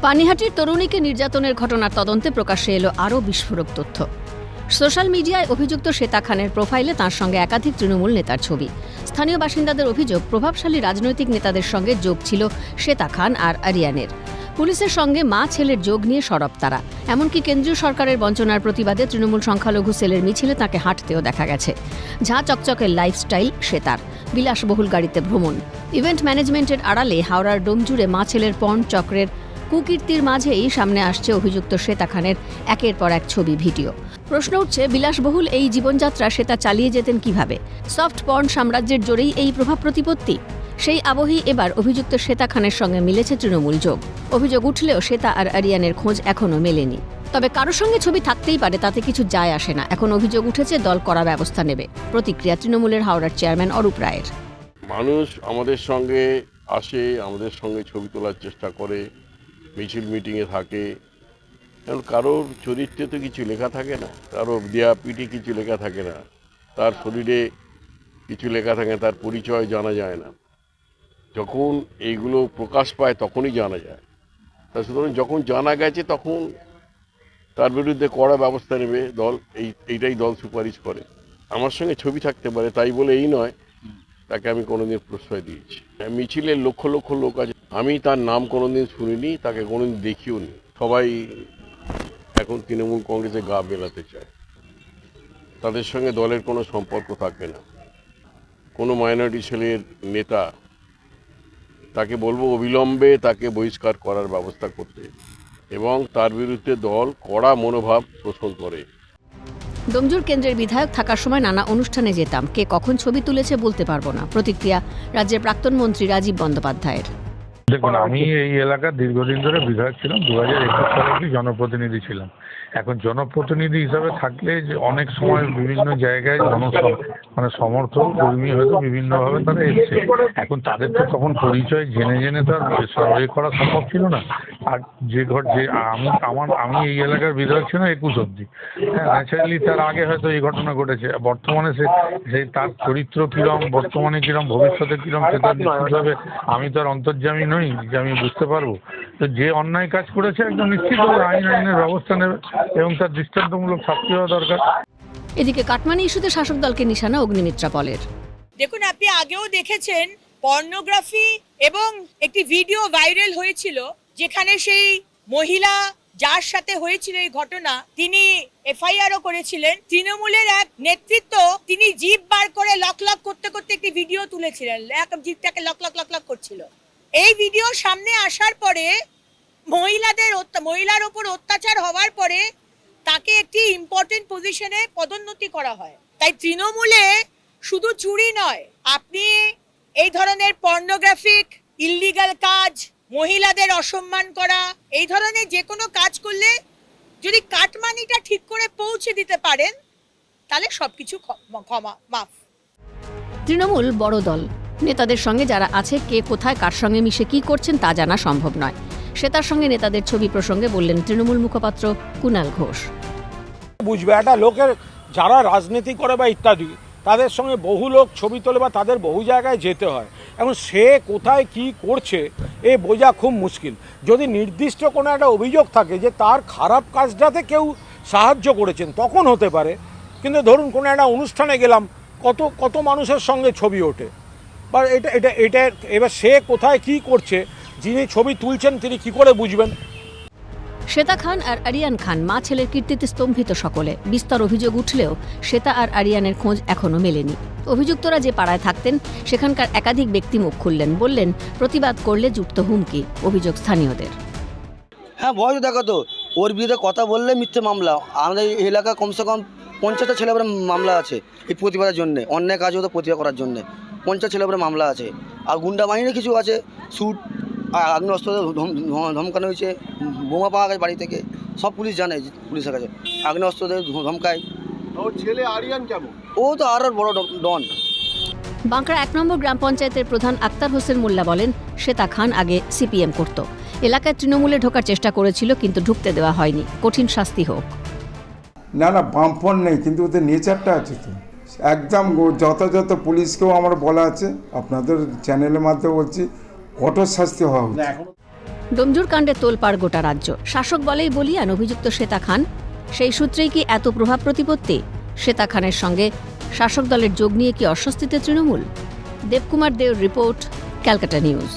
পানিহাটির তরুণীকে নির্যাতনের ঘটনার তদন্তে প্রকাশ্যে এলো আরও বিস্ফোরক তথ্য। সোশ্যাল মিডিয়ায় অভিযুক্ত শ্বেতা খানের প্রোফাইলে তাঁর সঙ্গে একাধিক তৃণমূল নেতার ছবি। স্থানীয় বাসিন্দাদের অভিযোগ, প্রভাবশালী রাজনৈতিক নেতাদের সঙ্গে যোগ ছিল শ্বেতা খান আর আরিয়ানের। পুলিশের সঙ্গে মা ছেলের যোগ নিয়ে সরব তারা। এমনকি কেন্দ্রীয় সরকারের বঞ্চনার প্রতিবাদে তৃণমূল সংখ্যালঘু সেলের মিছিলে তাঁকে হাঁটতেও দেখা গেছে। ঝাঁ চকচকের লাইফস্টাইল শ্বেতার, বিলাসবহুল গাড়িতে ভ্রমণ। ইভেন্ট ম্যানেজমেন্টের আড়ালে হাওড়ার ডোমজুড়ে মা ছেলের পর্ন চক্রের কুকীর্তির মাঝেই সামনে আসছে অভিযুক্ত শ্বেতা খানের একের পর এক ছবি, ভিডিও। প্রশ্ন উঠছে, বিলাসবহুল এই জীবনযাত্রা শ্বেতা চালিয়ে যেতেন কিভাবে? সফট পর্ন সাম্রাজ্যের জোরেই এই প্রভাব প্রতিপত্তি? সেই আবহেই এবার অভিযুক্ত শ্বেতা খানের সঙ্গে মিলেছে তৃণমূল যোগ। অভিযোগ উঠলেও শ্বেতা আর আরিয়ানের খোঁজ এখনও মেলেনি। তবে কারোর সঙ্গে ছবি থাকতেই পারে, তাতে কিছু যায় আসে না। এখন অভিযোগ উঠেছে, দল কড়া ব্যবস্থা নেবে। প্রতিক্রিয়া তৃণমূলের হাওড়ার চেয়ারম্যান অরূপ রায়ের। মানুষ আমাদের সঙ্গে আসে, আমাদের সঙ্গে ছবি তোলার চেষ্টা করে, মিছিল মিটিংয়ে থাকে। কারণ কারোর চরিত্রে তো কিছু লেখা থাকে না, কারোর দেয়া পিঠে কিছু লেখা থাকে না, তার শরীরে কিছু লেখা থাকে না, তার পরিচয় জানা যায় না। যখন এইগুলো প্রকাশ পায় তখনই জানা যায়। তা সুতরাং যখন জানা গেছে তখন তার বিরুদ্ধে কড়া ব্যবস্থা নেবে দল। এইটাই দল সুপারিশ করে। আমার সঙ্গে ছবি থাকতে পারে তাই বলে এই নয় তাকে আমি কোনোদিন প্রশ্রয় দিয়েছি। মিছিলের লক্ষ লক্ষ লোক আছে, আমি তার নাম কোনোদিন শুনিনি, তাকে কোনোদিন দেখিও নি। সবাই এখন তৃণমূল কংগ্রেসে গা মেলাতে চায়। তাদের সঙ্গে দলের কোনো সম্পর্ক থাকবে না। কোনো মাইনরিটি সেলের নেতা, তাকে বলবো অবিলম্বে তাকে বহিষ্কার করার ব্যবস্থা করতে, এবং তার বিরুদ্ধে দল কড়া মনোভাব পোষণ করে। ডোমজুর কেন্দ্রের বিধায়ক থাকার সময় নানা অনুষ্ঠানে যেতাম, কে কখন ছবি তুলেছে বলতে পারবো না। প্রতিক্রিয়া রাজ্যের প্রাক্তন মন্ত্রী রাজীব বন্দ্যোপাধ্যায়ের। দেখুন, আমি এই এলাকার দীর্ঘদিন ধরে বিধায়ক ছিলাম, 2021 সালে কি জনপ্রতিনিধি ছিলাম। এখন জনপ্রতিনিধি হিসাবে থাকলে যে অনেক সময় বিভিন্ন জায়গায় সমর্থক কর্মী হয়তো বিভিন্নভাবে তারা এসছে। এখন তাদের তো তখন পরিচয় জেনে জেনে তার এ করা সম্ভব ছিল না। আর আমি এই এলাকার বিধায়ক ছিলাম 21 অব্দি। হ্যাঁ, ন্যাচারালি তার আগে হয়তো এই ঘটনা ঘটেছে। বর্তমানে সে তার চরিত্র কিরম, বর্তমানে কিরম, ভবিষ্যতে কিরম, সেটা নিশ্চিতভাবে আমি তো আর অন্তর্যামী নই যে আমি বুঝতে পারবো। তো যে অন্যায় কাজ করেছে একদম নিশ্চিতভাবে আইনের ব্যবস্থা নেবে এবং তার দৃষ্টান্তমূলক শাস্তি হওয়া দরকার। এদিকে কাটমানি ইস্যুতে শাসক দলকে নিশানা অগ্নিমিত্রা পলের। দেখুন, আপনি আগেও দেখেছেন পর্নোগ্রাফি এবং একটি ভিডিও ভাইরাল হয়েছিল যেখানে সেই মহিলা যার সাথে হয়েছিল এই ঘটনা, তিনি এফআইআরও করেছিলেন। তৃণমূলের এক নেতৃত্ব, তিনি জিভ বার করে লক লক করতে করতে একটি ভিডিও তুলেছিলেন, জিভটাকে লক লক লক লক করছিল। এই ভিডিও সামনে আসার পরে মহিলার ওপর অত্যাচার হওয়ার পরে তাকে একটি ইম্পর্টেন্ট পজিশনে পদোন্নতি করা হয়। তাই তৃণমূলে শুধু চুরি নয়, আপনি এই ধরনের পর্নোগ্রাফিক ইল্লিগাল কাজ, মহিলাদের অসম্মান করা, এই ধরনের যে কোনো কাজ করলে যদি কাটমানিটা ঠিক করে পৌঁছে দিতে পারেন তাহলে সবকিছু মাফ। তৃণমূল বড় দল, নেতাদের সঙ্গে যারা আছে কে কোথায় কার সঙ্গে মিশে কি করছেন তা জানা সম্ভব নয়। শ্বেতার সঙ্গে নেতাদের ছবি প্রসঙ্গে বললেন তৃণমূল মুখপাত্র কুণাল ঘোষ। বুঝবে, একটা লোকের যারা রাজনীতি করে বা ইত্যাদি, তাদের সঙ্গে বহু লোক ছবি তোলে বা তাদের বহু জায়গায় যেতে হয়। এখন সে কোথায় কি করছে এ বোঝা খুব মুশকিল। যদি নির্দিষ্ট কোনো একটা অভিযোগ থাকে যে তার খারাপ কাজটাতে কেউ সাহায্য করেছেন, তখন হতে পারে। কিন্তু ধরুন কোনো একটা অনুষ্ঠানে গেলাম, কত মানুষের সঙ্গে ছবি ওঠে, বা এটা এবার সে কোথায় কি করছে, যিনি ছবি তুলছেন তিনি কি করে বুঝবেন? শ্বেতা খান আর আরিয়ান খান মা ছেলের কীর্তিতে স্তম্ভিত সকলে। বিস্তর অভিযোগ উঠলেও শ্বেতা আর আরিয়ানের খোঁজ এখনো মেলেনি। অভিযুক্তরা যে পাড়ায় থাকতেন সেখানকার একাধিক ব্যক্তি মুখ খুললেন, বললেন প্রতিবাদ করলে যুক্ত হুমকি। অভিযোগ স্থানীয়দের। হ্যাঁ, ভয় দেখো তো, ওর বিরুদ্ধে কথা বললে মিথ্যে মামলা। আমাদের এই এলাকা কমসে কম 50টা ছেলেবেলা মামলা আছে এই প্রতিবাদের জন্যে, অন্যায় কাজ হতো প্রতিবাদ করার জন্যে 50 ছেলেবেলা মামলা আছে। আর গুন্ডা বাহিনী কিছু আছে, স্যুট আগ্নেয়াস্ত্র ধমকানো হয়েছে, বোমা পাওয়া গেছে বাড়ি থেকে, সব পুলিশ জানে, পুলিশের কাছে আগ্নেয়াস্ত্র ধমকায়। ওর ছেলে আরিয়ান কেমন? ও তো আরও বড় ডন। বাঁকড়া 1 নম্বর গ্রাম পঞ্চায়েতের প্রধান আক্তার হোসেন মোল্লা বলেন, শ্বেতা খান আগে সিপিএম করত, এলাকায় তৃণমূলে ঢোকার চেষ্টা করেছিল কিন্তু ঢুকতে দেওয়া হয়নি। কঠিন শাস্তি হোক। না, বামফ্রন্ট নেই, কিন্তু ওদের নেচারটা আছে তো একদম যথাযথ। পুলিশকেও আমার বলা আছে, আপনাদের চ্যানেলের মাধ্যমে বলছি, কঠোর শাস্তি হওয়া উচিত। ডোমজুর কাণ্ডে তোলপাড় গোটা রাজ্য। শাসক বলেই বলিয়ান অভিযুক্ত শ্বেতা খান। সেই সূত্রেই কি এত প্রভাব প্রতিপত্তি? শ্বেতা খানের সঙ্গে শাসক দলের যোগ নিয়ে কি অস্বস্তিতে তৃণমূল? দেবকুমার দেওর রিপোর্ট, ক্যালকাটা নিউজ।